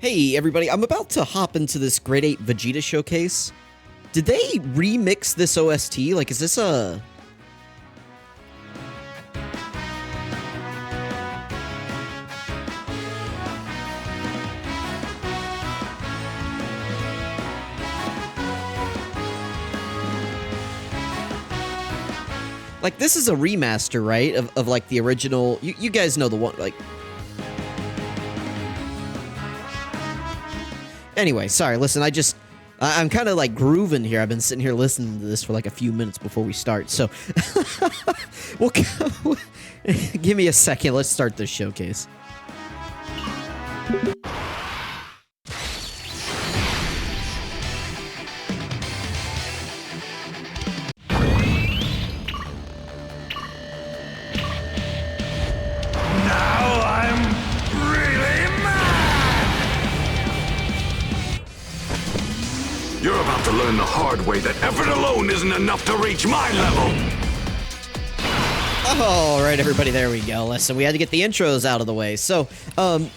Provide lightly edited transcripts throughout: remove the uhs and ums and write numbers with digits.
Hey everybody, I'm about to hop into this Grade 8 Vegeta showcase. Did they remix this OST? Like, is this a... Like, this is a remaster, right? Of like, the original... You guys know the one, like... Anyway, sorry, listen, I'm kind of like grooving here. I've been sitting here listening to this for like a few minutes before we start, so... Well, give me a second, let's start this showcase. You're about to learn the hard way that effort alone isn't enough to reach my level! Alright everybody, there we go. Listen, we had to get the intros out of the way. So,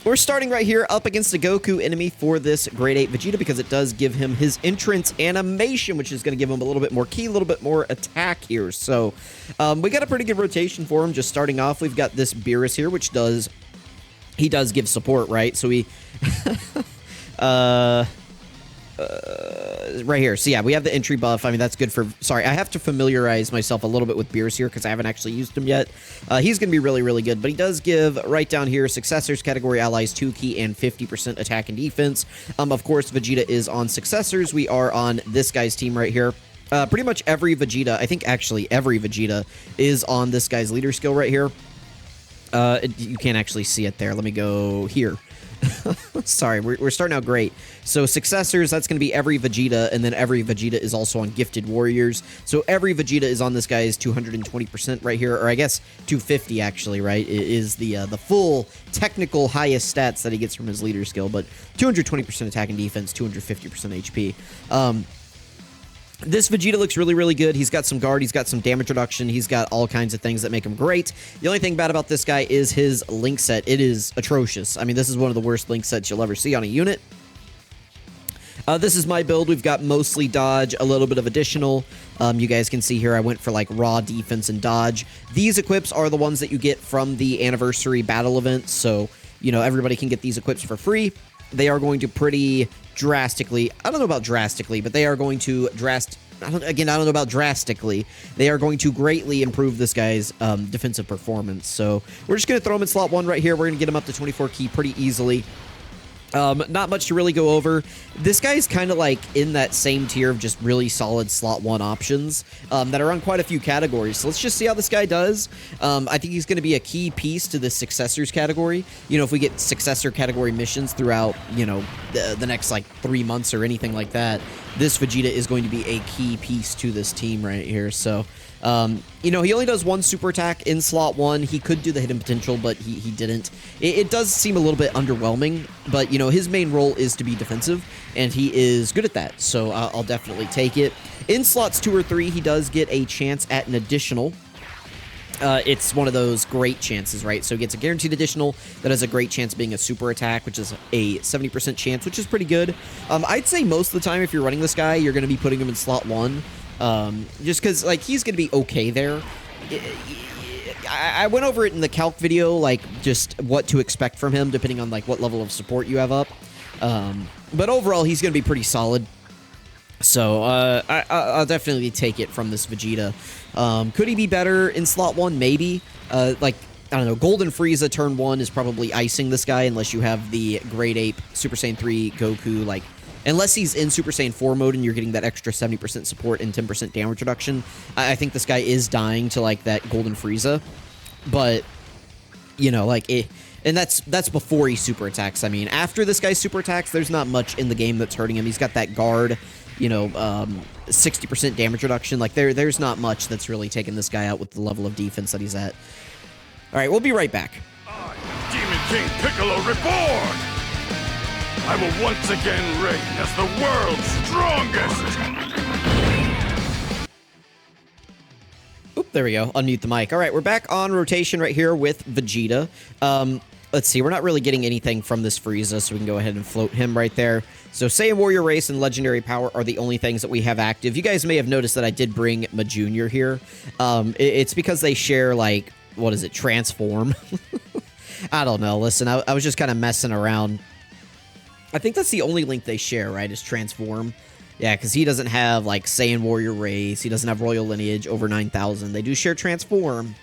we're starting right here up against a Goku enemy for this Grade 8 Vegeta because it does give him his entrance animation, which is going to give him a little bit more ki, a little bit more attack here. So, we got a pretty good rotation for him. Just starting off, we've got this Beerus here, which he does give support, right? So we... right here. So yeah, we have the entry buff. I mean, that's good for... Sorry, I have to familiarize myself a little bit with Beerus here because I haven't actually used him yet. He's going to be really, really good. But he does give, right down here, Successors, Category Allies, 2 ki, and 50% attack and defense. Of course, Vegeta is on Successors. We are on this guy's team right here. Pretty much every Vegeta, I think actually every Vegeta, is on this guy's leader skill right here. You can't actually see it there. Let me go here. Sorry, we're starting out great. So Successors, that's going to be every Vegeta, and then every Vegeta is also on Gifted Warriors. So every Vegeta is on this guy's 220% right here, or I guess 250 actually, right? It is the full technical highest stats that he gets from his leader skill, but 220% attack and defense, 250% HP. This Vegeta looks really, really good. He's got some guard, he's got some damage reduction, he's got all kinds of things that make him great. The only thing bad about this guy is his link set. It is atrocious. I mean, this is one of the worst link sets you'll ever see on a unit. This is my build. We've got mostly dodge, a little bit of additional. You guys can see here I went for like raw defense and dodge. These equips are the ones that you get from the anniversary battle event, so, you know, everybody can get these equips for free. They are going to pretty drastically, I don't know about drastically, but they are going to I don't know about drastically. They are going to greatly improve this guy's defensive performance. So we're just going to throw him in slot 1 right here. We're going to get him up to 24 ki pretty easily. Not much to really go over. This guy is kind of like in that same tier of just really solid slot 1 options that are on quite a few categories. So let's just see how this guy does. I think he's going to be a key piece to the Successors category. You know, if we get Successor category missions throughout, you know, the next like 3 months or anything like that, this Vegeta is going to be a key piece to this team right here. So, you know, he only does 1 super attack in slot 1. He could do the hidden potential, but he didn't. It does seem a little bit underwhelming, but, you know, his main role is to be defensive, and he is good at that, so I'll definitely take it. In slots 2 or 3, he does get a chance at an additional. It's one of those great chances, right? So he gets a guaranteed additional that has a great chance of being a super attack, which is a 70% chance, which is pretty good. I'd say most of the time if you're running this guy, you're going to be putting him in slot 1. Just because, like, he's going to be okay there. I went over it in the calc video, like, just what to expect from him, depending on, like, what level of support you have up. But overall, he's going to be pretty solid. So, I'll definitely take it from this Vegeta. Could he be better in slot 1? Maybe. Like, I don't know, Golden Frieza turn 1 is probably icing this guy, unless you have the Grade 8 Super Saiyan 3 Goku, like, unless he's in Super Saiyan 4 mode and you're getting that extra 70% support and 10% damage reduction, I think this guy is dying to, like, that Golden Frieza. But, you know, like, and that's before he super attacks. I mean, after this guy super attacks, there's not much in the game that's hurting him. He's got that guard, you know, 60% damage reduction. Like, there's not much that's really taking this guy out with the level of defense that he's at. All right, we'll be right back. Demon King Piccolo reborn! I will once again reign as the world's strongest! Oop, there we go. Unmute the mic. All right, we're back on rotation right here with Vegeta. let's see, we're not really getting anything from this Frieza, so we can go ahead and float him right there. So Saiyan Warrior Race and Legendary Power are the only things that we have active. You guys may have noticed that I did bring Ma Junior here. It's because they share, like, what is it, Transform? I don't know. Listen, I was just kind of messing around. I think that's the only link they share, right, is Transform. Yeah, because he doesn't have, like, Saiyan Warrior Race. He doesn't have Royal Lineage over 9,000. They do share Transform.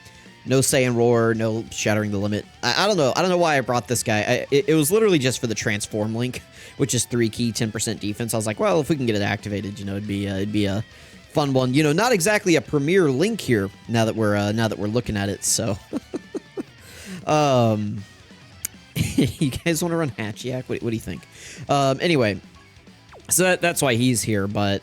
No Saiyan Roar, no Shattering the Limit. I don't know. I don't know why I brought this guy. It was literally just for the Transform link, which is 3 key, 10% defense. I was like, well, if we can get it activated, you know, it'd be a fun one. You know, not exactly a premier link here now that we're looking at it. So, you guys want to run Hatchiyak? What do you think? Anyway, so that's why he's here, but.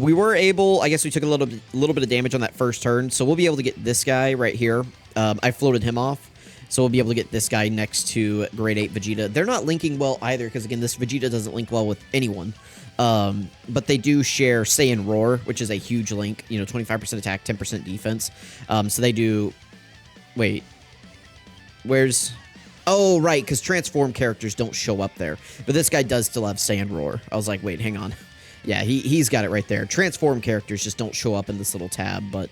We were able, I guess we took a little bit of damage on that first turn, so we'll be able to get this guy right here. I floated him off, so we'll be able to get this guy next to Grade 8 Vegeta. They're not linking well either, because again, this Vegeta doesn't link well with anyone. But they do share Saiyan Roar, which is a huge link, you know, 25% attack, 10% defense. So they do, wait, where's... Oh, right, because Transform characters don't show up there. But this guy does still have Saiyan Roar. I was like, wait, hang on. Yeah, he's got it right there. Transform characters just don't show up in this little tab, but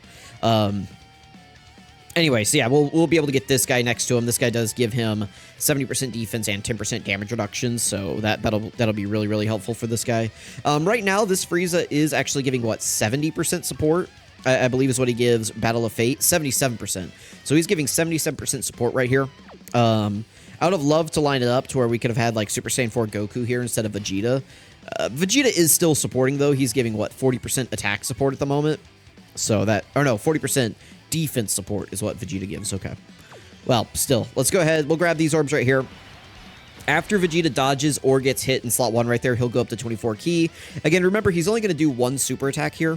anyway, so yeah, we'll be able to get this guy next to him. This guy does give him 70% defense and 10% damage reduction, so that'll be really, really helpful for this guy. Right now, this Frieza is actually giving, what, 70% support? I believe is what he gives Battle of Fate, 77%. So he's giving 77% support right here. I would have loved to line it up to where we could have had, like, Super Saiyan 4 Goku here instead of Vegeta. Vegeta is still supporting, though. He's giving, what, 40% attack support at the moment? So that... Or no, 40% defense support is what Vegeta gives. Okay. Well, still. Let's go ahead. We'll grab these orbs right here. After Vegeta dodges or gets hit in slot 1 right there, he'll go up to 24 key. Again, remember, he's only going to do 1 super attack here.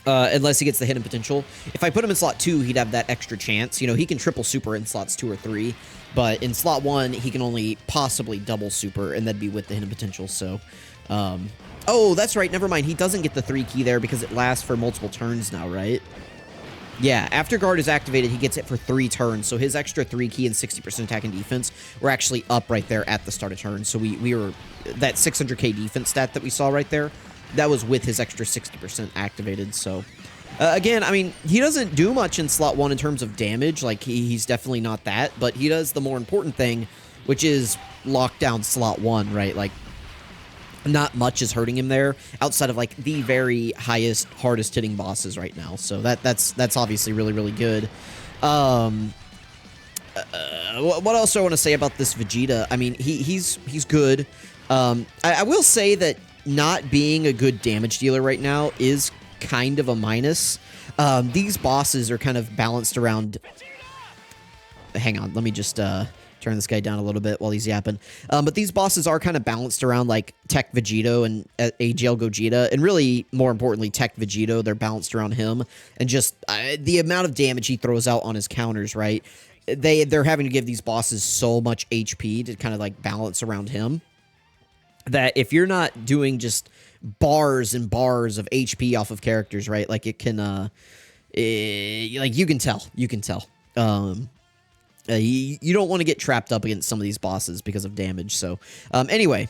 Unless he gets the hidden potential. If I put him in slot 2, he'd have that extra chance. You know, he can triple super in slots 2 or 3. But in slot 1, he can only possibly double super, and that'd be with the hidden potential, so... oh, that's right, never mind. He doesn't get the 3 key there because it lasts for multiple turns now, right? Yeah, after guard is activated, he gets it for 3 turns, so his extra 3 key and 60% attack and defense were actually up right there at the start of turn. So we were... That 600k defense stat that we saw right there, that was with his extra 60% activated, so... again, I mean, he doesn't do much in slot 1 in terms of damage. Like, he's definitely not that. But he does the more important thing, which is lock down slot 1, right? Like, not much is hurting him there outside of, like, the very highest, hardest hitting bosses right now. So that's obviously really, really good. What else do I want to say about this Vegeta? I mean, he's good. I will say that not being a good damage dealer right now is kind of a minus. These bosses are kind of balanced around... Hang on, let me just turn this guy down a little bit while he's yapping. But these bosses are kind of balanced around, like, Tech Vegito and AGL Gogeta, and really, more importantly, Tech Vegito. They're balanced around him, and just the amount of damage he throws out on his counters, right? They're having to give these bosses so much HP to kind of, like, balance around him, that if you're not doing just bars and bars of HP off of characters, right? Like, it can, like, you can tell. You can tell. You don't want to get trapped up against some of these bosses because of damage. So, anyway,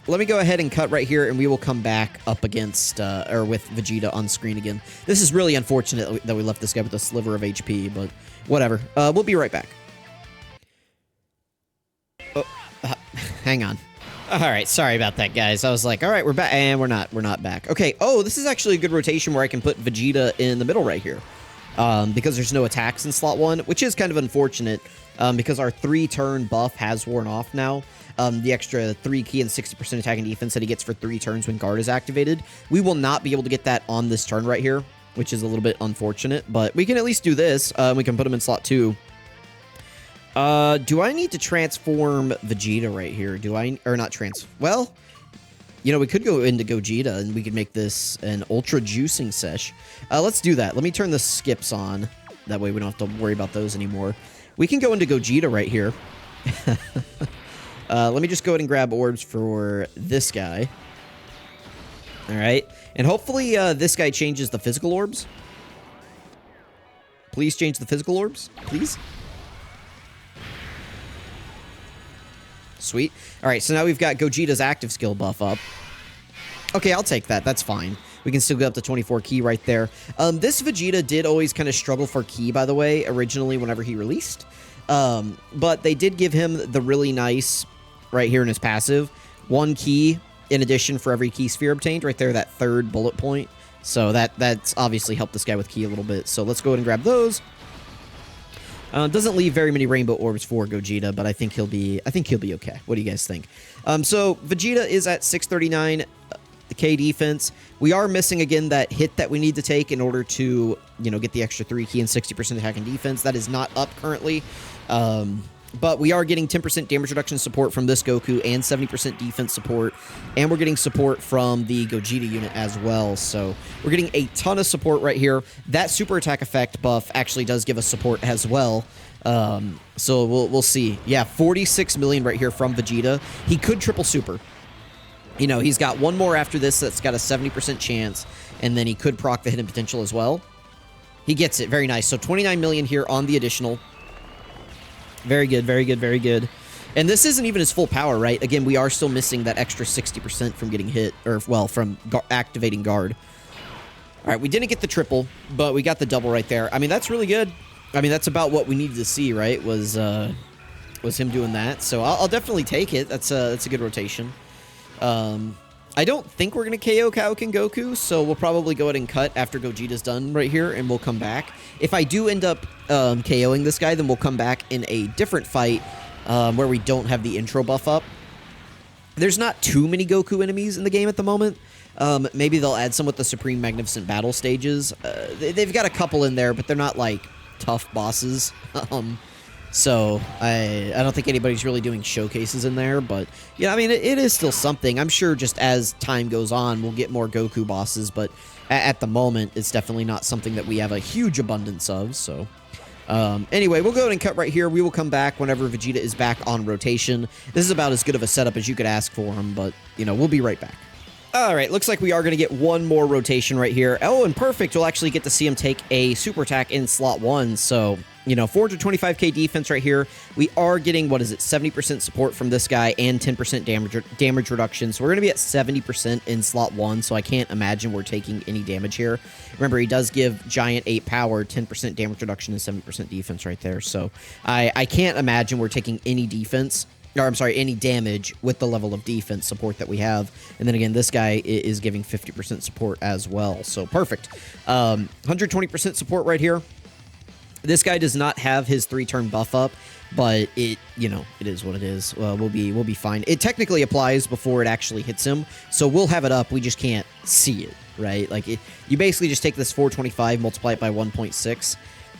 let me go ahead and cut right here, and we will come back up against, or with Vegeta on screen again. This is really unfortunate that we left this guy with a sliver of HP, but whatever. We'll be right back. Oh, hang on. All right, sorry about that, guys. I was like, all right, we're back, and we're not back. Okay, oh, this is actually a good rotation where I can put Vegeta in the middle right here. Because there's no attacks in slot 1, which is kind of unfortunate, because our 3-turn buff has worn off now. The extra 3 key and 60% attack and defense that he gets for 3 turns when guard is activated. We will not be able to get that on this turn right here, which is a little bit unfortunate, but we can at least do this. We can put him in slot 2. Do I need to transform Vegeta right here? Or not well, you know, we could go into Gogeta and we could make this an ultra juicing sesh. Let's do that. Let me turn the skips on. That way we don't have to worry about those anymore. We can go into Gogeta right here. Let me just go ahead and grab orbs for this guy. All right. And hopefully this guy changes the physical orbs. Please change the physical orbs, please. Sweet. All right, so now we've got Gogeta's active skill buff up. Okay, I'll take that. That's fine. We can still get up to 24 ki right there. This Vegeta did always kind of struggle for ki, by the way, originally whenever he released. But they did give him the really nice, right here in his passive, 1 ki in addition for every ki sphere obtained, right there, that 3rd bullet point. So that's obviously helped this guy with ki a little bit. So let's go ahead and grab those. Doesn't leave very many rainbow orbs for Gogeta, but I think he'll be okay. What do you guys think? So Vegeta is at 639 K defense. We are missing again that hit that we need to take in order to, you know, get the extra 3 ki and 60% attack and defense. That is not up currently. But we are getting 10% damage reduction support from this Goku and 70% defense support. And we're getting support from the Gogeta unit as well. So we're getting a ton of support right here. That super attack effect buff actually does give us support as well. So we'll see. Yeah, 46 million right here from Vegeta. He could triple super. You know, he's got one more after this that's got a 70% chance. And then he could proc the hidden potential as well. He gets it. Very nice. So 29 million here on the additional. Very good, very good, very good. And this isn't even his full power, right? Again, we are still missing that extra 60% from getting hit, or, well, from activating guard. All right, we didn't get the triple, but we got the double right there. I mean, that's really good. I mean, that's about what we needed to see, right? Was him doing that. So I'll definitely take it. That's a good rotation. I don't think we're going to KO Kaioken Goku, so we'll probably go ahead and cut after Gogeta's done right here, and we'll come back. If I do end up KOing this guy, then we'll come back in a different fight where we don't have the intro buff up. There's not too many Goku enemies in the game at the moment. Maybe they'll add some with the Supreme Magnificent Battle stages. They've got a couple in there, but they're not, like, tough bosses. So I don't think anybody's really doing showcases in there, but yeah, I mean, it is still something. I'm sure just as time goes on, we'll get more Goku bosses, but at the moment, it's definitely not something that we have a huge abundance of. So anyway, we'll go ahead and cut right here. We will come back whenever Vegeta is back on rotation. This is about as good of a setup as you could ask for him, but you know, we'll be right back. All right, looks like we are going to get one more rotation right here. Oh, and perfect. We'll actually get to see him take a super attack in slot 1. So, you know, 425k defense right here. We are getting, what is it, 70% support from this guy and 10% damage reduction. So we're going to be at 70% in slot 1, so I can't imagine we're taking any damage here. Remember, he does give Giant 8 power, 10% damage reduction, and 70% defense right there. So I can't imagine we're taking any defense. Or, I'm sorry, any damage with the level of defense support that we have. And then again, this guy is giving 50% support as well. So, perfect. 120% support right here. This guy does not have his 3-turn buff up, but it, you know, it is what it is. We'll be fine. It technically applies before it actually hits him, so we'll have it up. We just can't see it, right? Like, you basically just take this 425, multiply it by 1.6.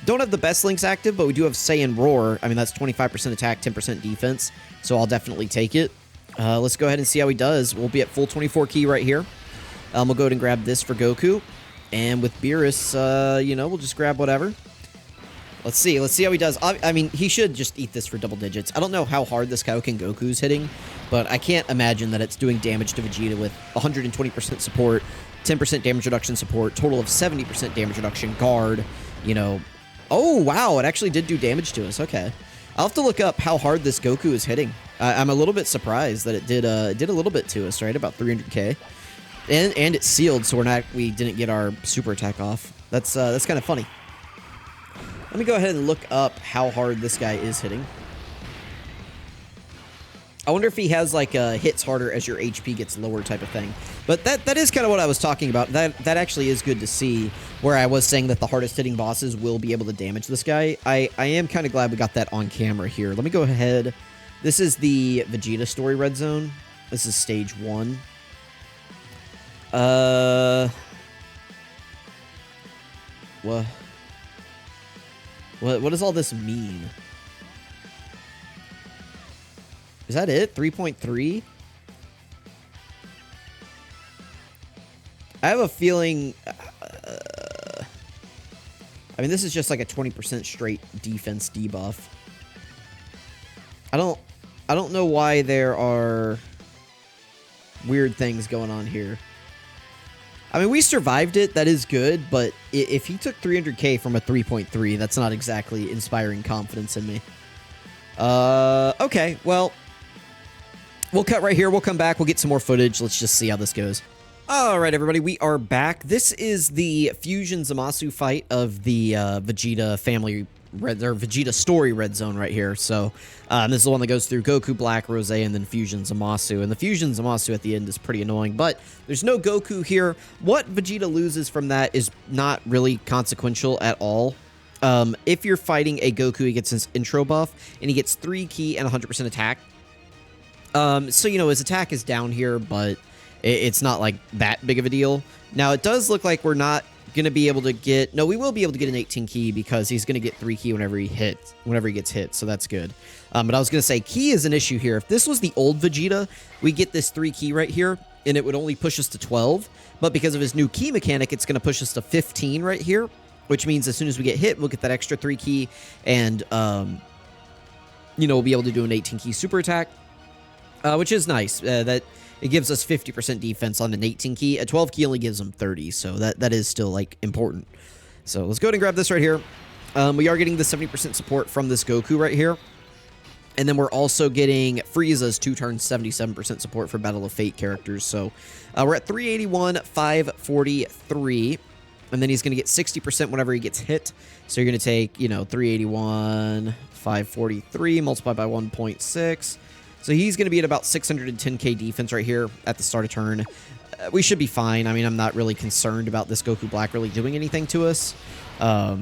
Don't have the best links active, but we do have Saiyan Roar. I mean, that's 25% attack, 10% defense, so I'll definitely take it. Let's go ahead and see how he does. We'll be at full 24 ki right here. We'll go ahead and grab this for Goku. And with Beerus, you know, we'll just grab whatever. Let's see how he does. I mean, he should just eat this for double digits. I don't know how hard this Kaioken Goku's hitting, but I can't imagine that it's doing damage to Vegeta with 120% support, 10% damage reduction support, total of 70% damage reduction, guard, you know. Oh, wow, it actually did do damage to us. Okay. I'll have to look up how hard this Goku is hitting. I'm a little bit surprised that it did a little bit to us, right? About 300k. And it's sealed, so we didn't get our super attack off. That's kind of funny. Let me go ahead and look up how hard this guy is hitting. I wonder if he has like hits harder as your HP gets lower type of thing. But that is kind of what I was talking about. That actually is good to see, where I was saying that the hardest hitting bosses will be able to damage this guy. I am kind of glad we got that on camera here. Let me go ahead. This is the Vegeta story red zone. This is stage 1. What does all this mean? Is that it? 3.3? I have a feeling... I mean, this is just like a 20% straight defense debuff. I don't know why there are weird things going on here. I mean, we survived it. That is good, but if he took 300k from a 3.3, that's not exactly inspiring confidence in me. Okay, well, We'll cut right here. We'll come back. We'll get some more footage. Let's just see how this goes. All right, everybody, we are back. This is the Fusion Zamasu fight of the Vegeta family or Vegeta story red zone right here. So this is the one that goes through Goku, Black, Rose, and then Fusion Zamasu. And the Fusion Zamasu at the end is pretty annoying, but there's no Goku here. What Vegeta loses from that is not really consequential at all. If you're fighting a Goku, he gets his intro buff, and he gets 3 ki and 100% attack. So, you know, his attack is down here, but it's not like that big of a deal. Now, it does look like we're not going to be able to get... No, we will be able to get an 18 ki because he's going to get 3 ki whenever he gets hit, so that's good. But I was going to say, ki is an issue here. If this was the old Vegeta, we get this 3 ki right here, and it would only push us to 12. But because of his new ki mechanic, it's going to push us to 15 right here, which means as soon as we get hit, we'll get that extra 3 ki, and, you know, we'll be able to do an 18 ki super attack, which is nice. That... It gives us 50% defense on an 18 ki. A 12 ki only gives them 30, so that is still, like, important. So let's go ahead and grab this right here. We are getting the 70% support from this Goku right here. And then we're also getting Frieza's 2-turn 77% support for Battle of Fate characters. So we're at 381, 543. And then he's going to get 60% whenever he gets hit. So you're going to take, you know, 381, 543 multiplied by 1.6. So he's going to be at about 610k defense right here at the start of turn. We should be fine. I mean, I'm not really concerned about this Goku Black really doing anything to us. But,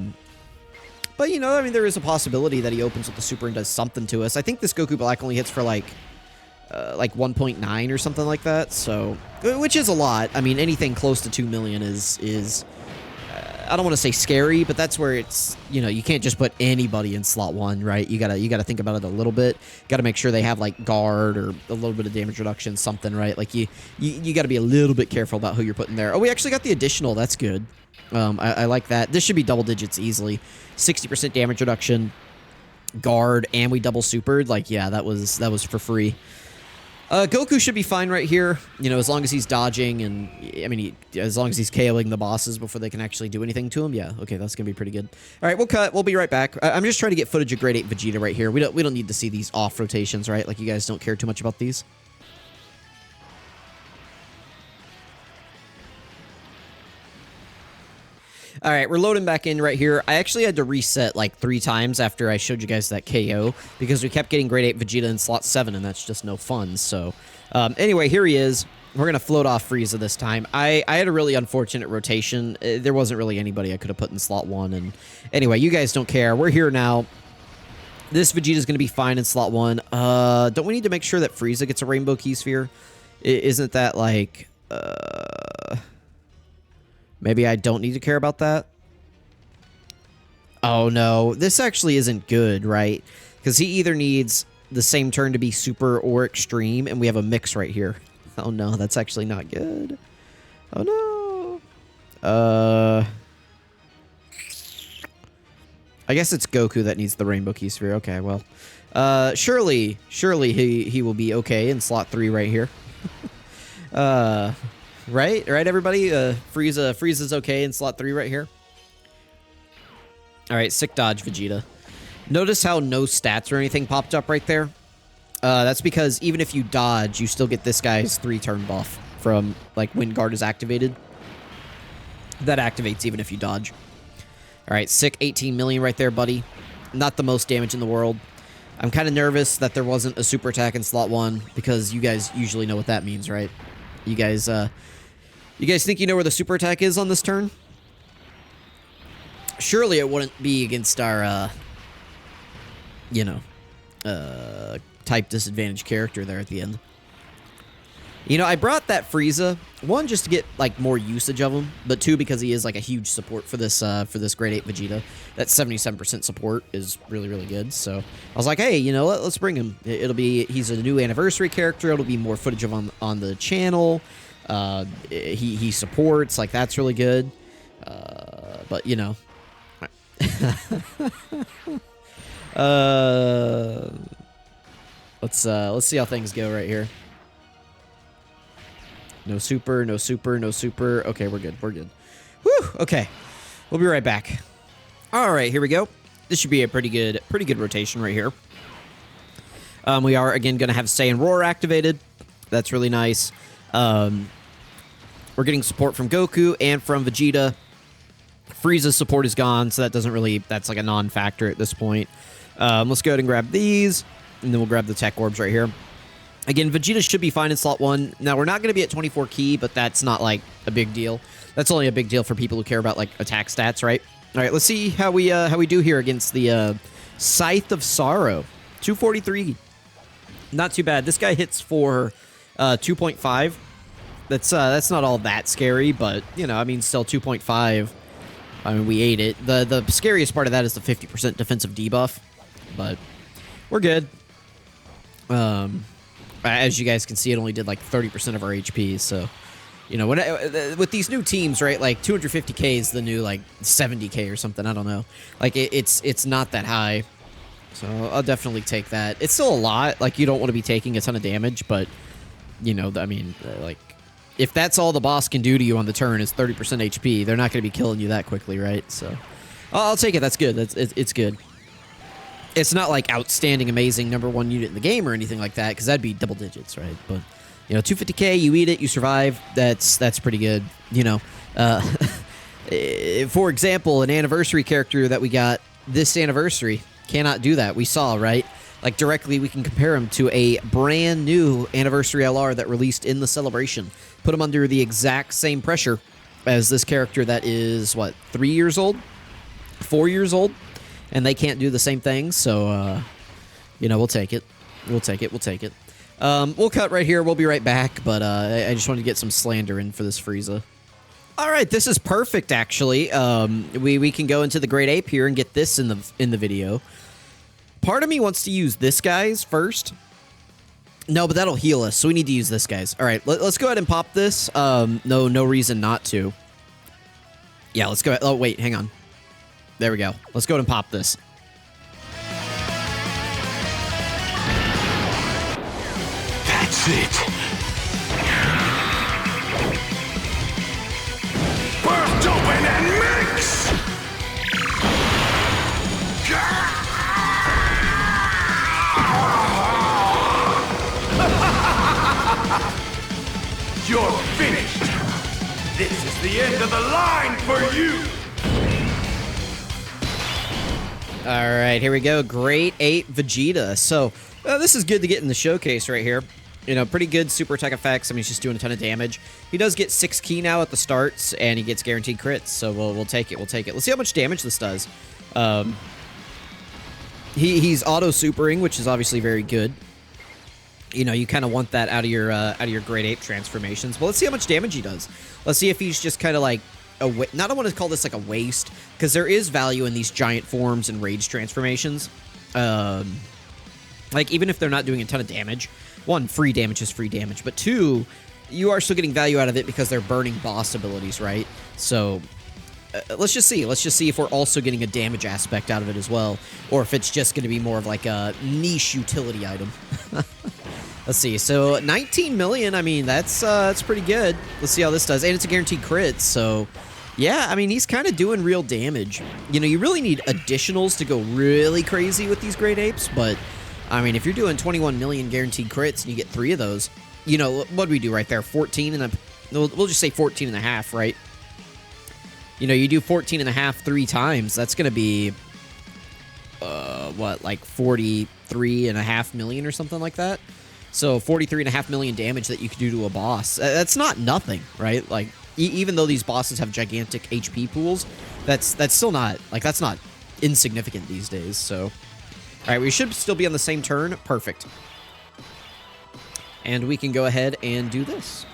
you know, I mean, there is a possibility that he opens with the super and does something to us. I think this Goku Black only hits for, like 1.9 or something like that. So, which is a lot. I mean, anything close to 2 million is I don't want to say scary, but that's where it's, you know, you can't just put anybody in slot 1, right? You gotta think about it a little bit. Got to make sure they have like guard or a little bit of damage reduction, something, right? Like you got to be a little bit careful about who you're putting there. Oh, we actually got the additional. That's good. I like that. This should be double digits easily. 60% damage reduction, guard, and we double supered. Like, yeah, that was for free. Goku should be fine right here, you know, as long as he's dodging and, I mean, as long as he's KOing the bosses before they can actually do anything to him. Yeah, okay, that's going to be pretty good. All right, we'll cut. We'll be right back. I'm just trying to get footage of Grade 8 Vegeta right here. We don't need to see these off rotations, right? Like, you guys don't care too much about these. All right, we're loading back in right here. I actually had to reset like 3 times after I showed you guys that KO because we kept getting Grade 8 Vegeta in slot 7, and that's just no fun. So, anyway, here he is. We're going to float off Frieza this time. I had a really unfortunate rotation. There wasn't really anybody I could have put in slot 1. And anyway, you guys don't care. We're here now. This Vegeta is going to be fine in slot 1. Don't we need to make sure that Frieza gets a Rainbow Key Sphere? Isn't that like... Maybe I don't need to care about that. Oh, no. This actually isn't good, right? Because he either needs the same turn to be super or extreme, and we have a mix right here. Oh, no. That's actually not good. Oh, no. I guess it's Goku that needs the Rainbow Key Sphere. Okay, well. Surely he will be okay in slot 3 right here. Right, everybody? Frieza's okay in slot 3 right here. All right, sick dodge, Vegeta. Notice how no stats or anything popped up right there? That's because even if you dodge, you still get this guy's 3-turn buff from, like, when guard is activated. That activates even if you dodge. All right, sick 18 million right there, buddy. Not the most damage in the world. I'm kind of nervous that there wasn't a super attack in slot 1 because you guys usually know what that means, right? You guys think you know where the super attack is on this turn? Surely it wouldn't be against our, you know, type disadvantage character there at the end. You know, I brought that Frieza, 1, just to get, like, more usage of him, but 2, because he is, like, a huge support for this Grade 8 Vegeta. That 77% support is really, really good, so I was like, hey, you know, let's bring him. He's a new anniversary character, it'll be more footage of him on the channel, he supports, like, that's really good, but, you know. Let's see how things go right here. No super, no super, no super. Okay, we're good. We're good. Whew, okay. We'll be right back. All right, here we go. This should be a pretty good rotation right here. We are, again, going to have Saiyan Roar activated. That's really nice. We're getting support from Goku and from Vegeta. Frieza's support is gone, so that doesn't really... That's like a non-factor at this point. Let's go ahead and grab these, and then we'll grab the Tech Orbs right here. Again, Vegeta should be fine in slot 1. Now, we're not going to be at 24 key, but that's not, like, a big deal. That's only a big deal for people who care about, like, attack stats, right? All right, let's see how we do here against the Scythe of Sorrow. 243. Not too bad. This guy hits for 2.5. That's not all that scary, but, you know, I mean, still 2.5. I mean, we ate it. The scariest part of that is the 50% defensive debuff, but we're good. As you guys can see, it only did like 30% of our HP, so, you know, with these new teams, right, like 250k is the new, like, 70k or something, I don't know. Like, it's not that high, so I'll definitely take that. It's still a lot, like, you don't want to be taking a ton of damage, but, you know, I mean, like, if that's all the boss can do to you on the turn is 30% HP, they're not going to be killing you that quickly, right? So, I'll take it, that's good, it's good. It's not like outstanding, amazing *1 unit in the game or anything like that, because that'd be double digits, right? But, you know, 250k, you eat it, you survive. That's pretty good. You know, for example, an anniversary character that we got this anniversary cannot do that. We saw, right? Like, directly, we can compare him to a brand new anniversary LR that released in the celebration. Put him under the exact same pressure as this character that is, what, 3 years old? 4 years old? And they can't do the same thing, so, you know, we'll take it. We'll take it. We'll cut right here. We'll be right back, but I just wanted to get some slander in for this Frieza. All right, this is perfect, actually. We can go into the Great Ape here and get this in the video. Part of me wants to use this guy's first. No, but that'll heal us, so we need to use this guy's. All right, let's go ahead and pop this. No reason not to. Yeah, let's go ahead. Oh, wait, hang on. There we go. Let's go ahead and pop this. That's it. Burst open and mix! You're finished. This is the end of the line for you. All right, here we go. Great Ape Vegeta. So, this is good to get in the showcase right here. You know, pretty good super attack effects. I mean, he's just doing a ton of damage. He does get 6 key now at the starts, and he gets guaranteed crits. So, we'll take it. We'll take it. Let's see how much damage this does. He's auto-supering, which is obviously very good. You know, you kind of want that out of your Great Ape transformations. Well, let's see how much damage he does. Let's see if he's just kind of like... Now, I don't want to call this like a waste, because there is value in these giant forms and rage transformations. Like, even if they're not doing a ton of damage, 1, free damage is free damage, but 2, you are still getting value out of it because they're burning boss abilities, right? So, let's just see. Let's just see if we're also getting a damage aspect out of it as well, or if it's just going to be more of like a niche utility item. Let's see. So 19 million. I mean, that's pretty good. Let's see how this does. And it's a guaranteed crit. So, yeah, I mean, he's kind of doing real damage. You know, you really need additionals to go really crazy with these Great Apes. But, I mean, if you're doing 21 million guaranteed crits and you get 3 of those, you know, what do we do right there? 14 and we'll just say 14 and a half, right? You know, you do 14 and a half 3 times. That's going to be, what, like 43.5 million or something like that? So 43.5 million damage that you could do to a boss. That's not nothing, right? Like, even though these bosses have gigantic HP pools, that's still not, like, that's not insignificant these days. So, all right, we should still be on the same turn. Perfect. And we can go ahead and do this.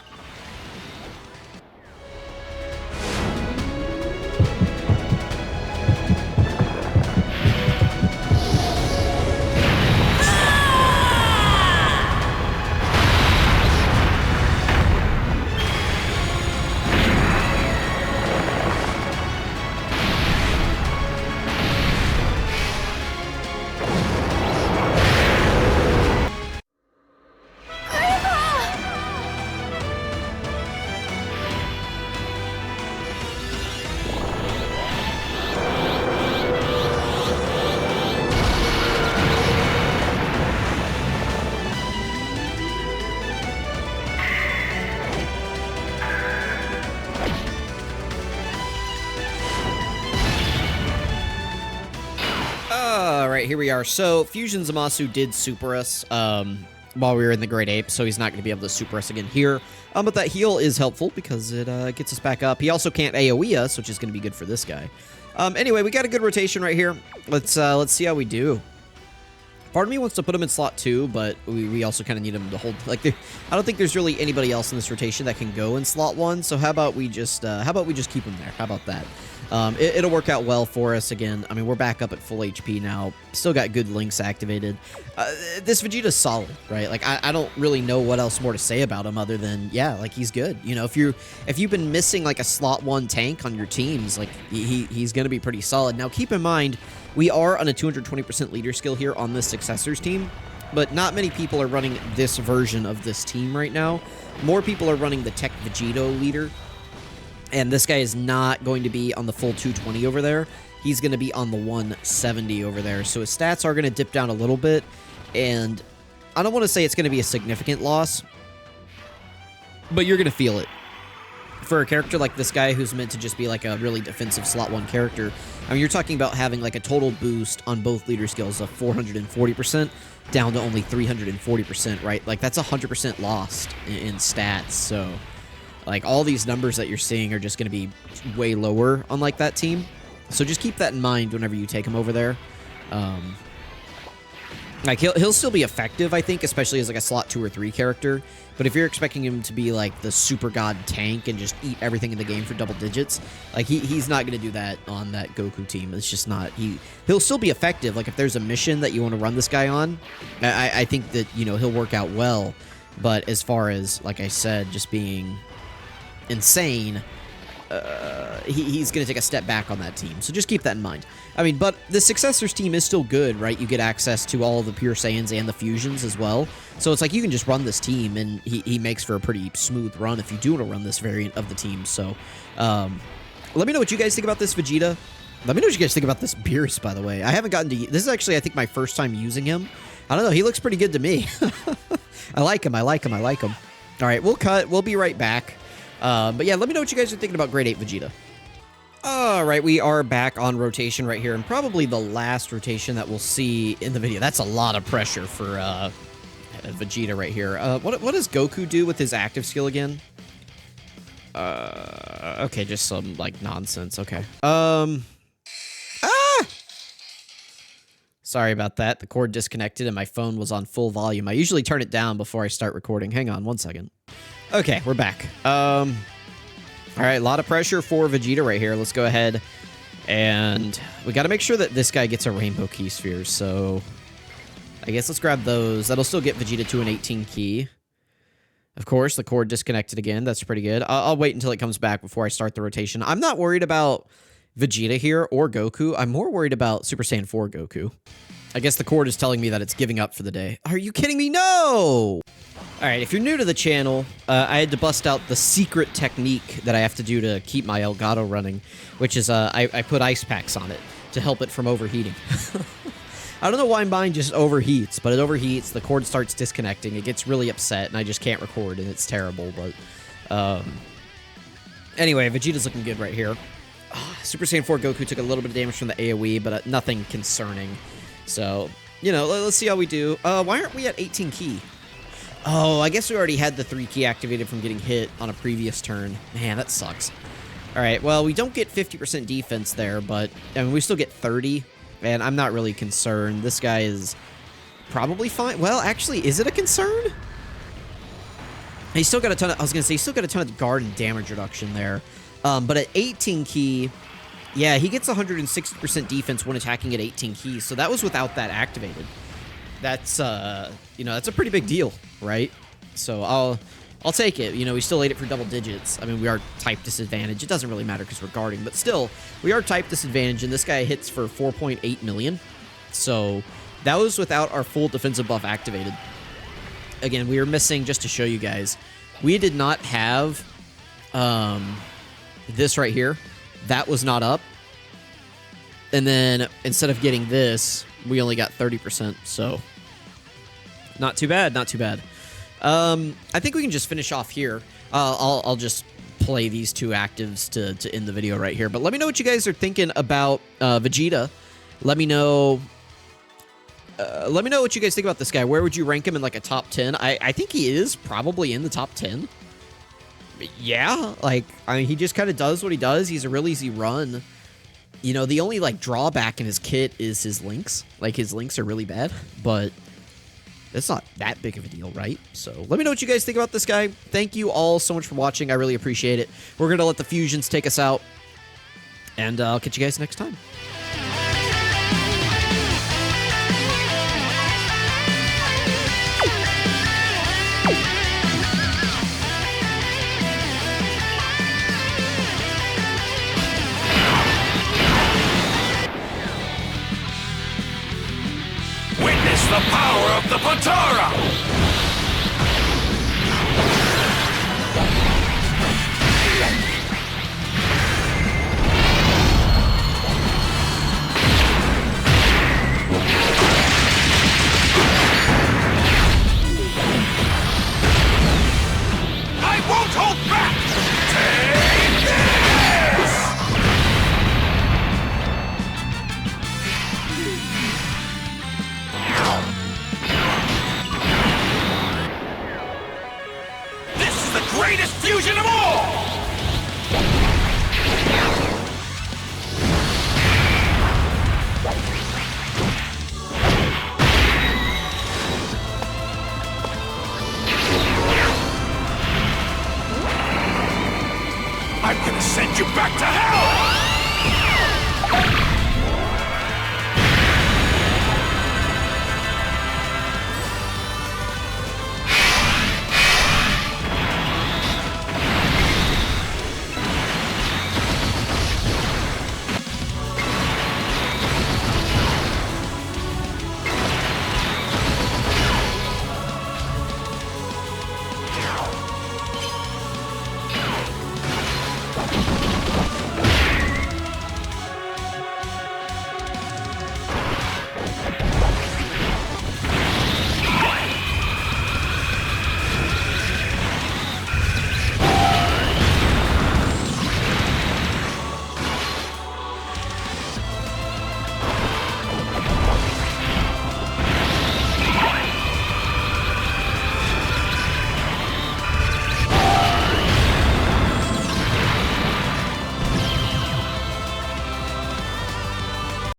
right, here we are. So, Fusion Zamasu did super us while we were in the Great Ape, so he's not going to be able to super us again here. But that heal is helpful because it gets us back up. He also can't AoE us, which is going to be good for this guy. Anyway, we got a good rotation right here. Let's see how we do. Part of me wants to put him in slot 2, but we also kind of need him to hold. Like, I don't think there's really anybody else in this rotation that can go in slot 1. So how about we just keep him there? How about that? It'll work out well for us again. I mean, we're back up at full HP now. Still got good links activated. This Vegeta's solid, right? Like, I don't really know what else more to say about him other than, yeah, like, he's good. You know, if you've been missing like a slot 1 tank on your teams, like, he's gonna be pretty solid. Now, keep in mind, we are on a 220% leader skill here on this Successors team, but not many people are running this version of this team right now. More people are running the Tech Vegeta leader, and this guy is not going to be on the full 220 over there. He's going to be on the 170 over there, so his stats are going to dip down a little bit, and I don't want to say it's going to be a significant loss, but you're going to feel it. For a character like this guy who's meant to just be like a really defensive slot 1 character, I mean, you're talking about having like a total boost on both leader skills of 440% down to only 340%, right? Like, that's 100% lost in stats, so like, all these numbers that you're seeing are just going to be way lower on like that team. So just keep that in mind whenever you take him over there. Like, he'll still be effective, I think, especially as like a slot 2 or 3 character. But if you're expecting him to be like the super god tank and just eat everything in the game for double digits, like, he's not going to do that on that Goku team. It's just not. He'll still be effective. Like, if there's a mission that you want to run this guy on, I think that, you know, he'll work out well. But as far as, like I said, just being insane, he's going to take a step back on that team. So just keep that in mind. I mean, but the Successors team is still good, right? You get access to all the Pure Saiyans and the Fusions as well. So it's like you can just run this team, and he makes for a pretty smooth run if you do want to run this variant of the team. So let me know what you guys think about this Vegeta. Let me know what you guys think about this Beerus, by the way. I haven't gotten to... This is actually, I think, my first time using him. I don't know. He looks pretty good to me. I like him. I like him. I like him. All right, we'll cut. We'll be right back. But yeah, let me know what you guys are thinking about Grade 8 Vegeta. Alright, we are back on rotation right here, and probably the last rotation that we'll see in the video. That's a lot of pressure for Vegeta right here. What does Goku do with his active skill again? Okay, just some, like, nonsense. Okay. Sorry about that. The cord disconnected and my phone was on full volume. I usually turn it down before I start recording. Hang on one second. Okay, we're back. All right, a lot of pressure for Vegeta right here. Let's go ahead, and we got to make sure that this guy gets a Rainbow Key Sphere, so I guess let's grab those. That'll still get Vegeta to an 18 key. Of course, the cord disconnected again. That's pretty good. I'll wait until it comes back before I start the rotation. I'm not worried about Vegeta here or Goku. I'm more worried about Super Saiyan 4 Goku. I guess the cord is telling me that it's giving up for the day. Are you kidding me? No! Alright, if you're new to the channel, I had to bust out the secret technique that I have to do to keep my Elgato running, which is I put ice packs on it to help it from overheating. I don't know why mine just overheats, but it overheats, the cord starts disconnecting, it gets really upset, and I just can't record, and it's terrible, but... Anyway, Vegeta's looking good right here. Super Saiyan 4 Goku took a little bit of damage from the AoE, but nothing concerning. So, you know, let's see how we do. Why aren't we at 18 key? Oh, I guess we already had the 3 key activated from getting hit on a previous turn. Man, that sucks. All right, well, we don't get 50% defense there, but I mean, we still get 30, and I'm not really concerned. This guy is probably fine. Well, actually, is it a concern? He's still got a ton of... I was going to say, he's still got a ton of guard and damage reduction there. But at 18 key... Yeah, he gets 160% defense when attacking at 18 keys, so that was without that activated. That's, you know, that's a pretty big deal, right? So I'll take it. You know, we still ate it for double digits. I mean, we are type disadvantage. It doesn't really matter because we're guarding, but still, we are type disadvantage, and this guy hits for 4.8 million. So that was without our full defensive buff activated. Again, we were missing, just to show you guys, we did not have this right here. That was not up. And then instead of getting this, we only got 30%. So not too bad, not too bad. I think we can just finish off here. I'll just play these 2 actives to end the video right here. But let me know what you guys are thinking about Vegeta. Let me know Let me know what you guys think about this guy. Where would you rank him in like a top 10? I think he is probably in the top 10. Yeah, like, I mean, he just kind of does what he does. He's a real easy run. You know, the only like drawback in his kit is his links. Like, his links are really bad, but it's not that big of a deal, right? So let me know what you guys think about this guy. Thank you all so much for watching. I really appreciate it. We're going to let the fusions take us out, and I'll catch you guys next time. Witness the power of the Pantara! I won't hold back! Take this! This is the greatest fusion of all!